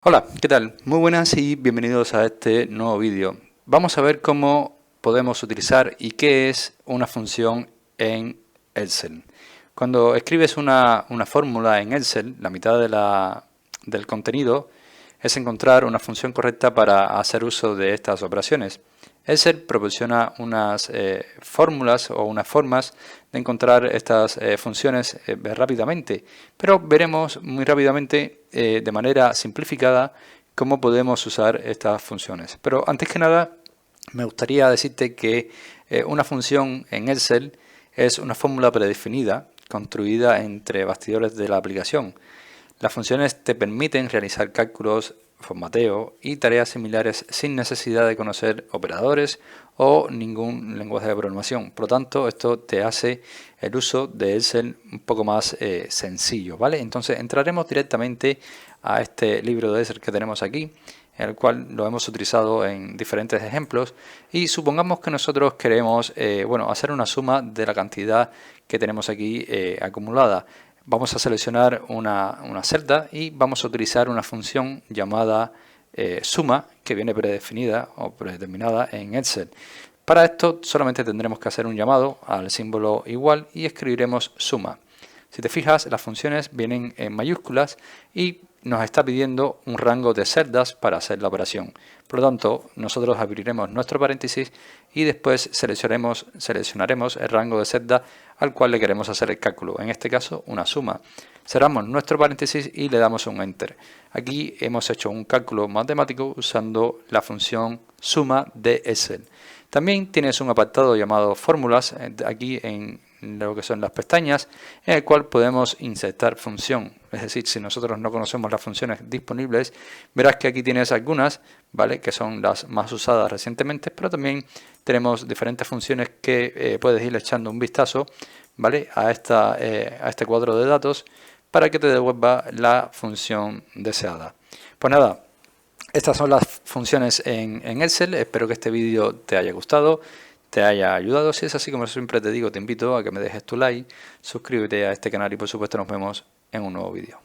Hola, ¿qué tal? Muy buenas y bienvenidos a este nuevo vídeo. Vamos a ver cómo podemos utilizar y qué es una función en Excel. Cuando escribes una fórmula en Excel, la mitad del contenido es encontrar una función correcta para hacer uso de estas operaciones. Excel proporciona unas fórmulas o unas formas de encontrar estas funciones rápidamente, pero veremos muy rápidamente de manera simplificada cómo podemos usar estas funciones. Pero antes que nada me gustaría decirte que una función en Excel es una fórmula predefinida construida entre bastidores de la aplicación. Las funciones te permiten realizar cálculos, formateo y tareas similares sin necesidad de conocer operadores o ningún lenguaje de programación. Por lo tanto, esto te hace el uso de Excel un poco más sencillo, ¿vale? Entonces entraremos directamente a este libro de Excel que tenemos aquí, en el cual lo hemos utilizado en diferentes ejemplos, y supongamos que nosotros queremos hacer una suma de la cantidad que tenemos aquí acumulada. Vamos a seleccionar una celda y vamos a utilizar una función llamada suma, que viene predefinida o predeterminada en Excel. Para esto solamente tendremos que hacer un llamado al símbolo igual y escribiremos suma. Si te fijas, las funciones vienen en mayúsculas y nos está pidiendo un rango de celdas para hacer la operación. Por lo tanto, nosotros abriremos nuestro paréntesis y después seleccionaremos el rango de celda al cual le queremos hacer el cálculo, en este caso una suma. Cerramos nuestro paréntesis y le damos un Enter. Aquí hemos hecho un cálculo matemático usando la función suma de Excel. También tienes un apartado llamado fórmulas aquí en lo que son las pestañas, en el cual podemos insertar función. Es decir, si nosotros no conocemos las funciones disponibles, verás que aquí tienes algunas, ¿vale?, que son las más usadas recientemente, pero también tenemos diferentes funciones que puedes ir echando un vistazo, ¿vale?, a este cuadro de datos para que te devuelva la función deseada. Pues nada, estas son las funciones en Excel. Espero que este vídeo te haya gustado, te haya ayudado. Si es así, como siempre te digo, te invito a que me dejes tu like, suscríbete a este canal y por supuesto nos vemos en un nuevo vídeo.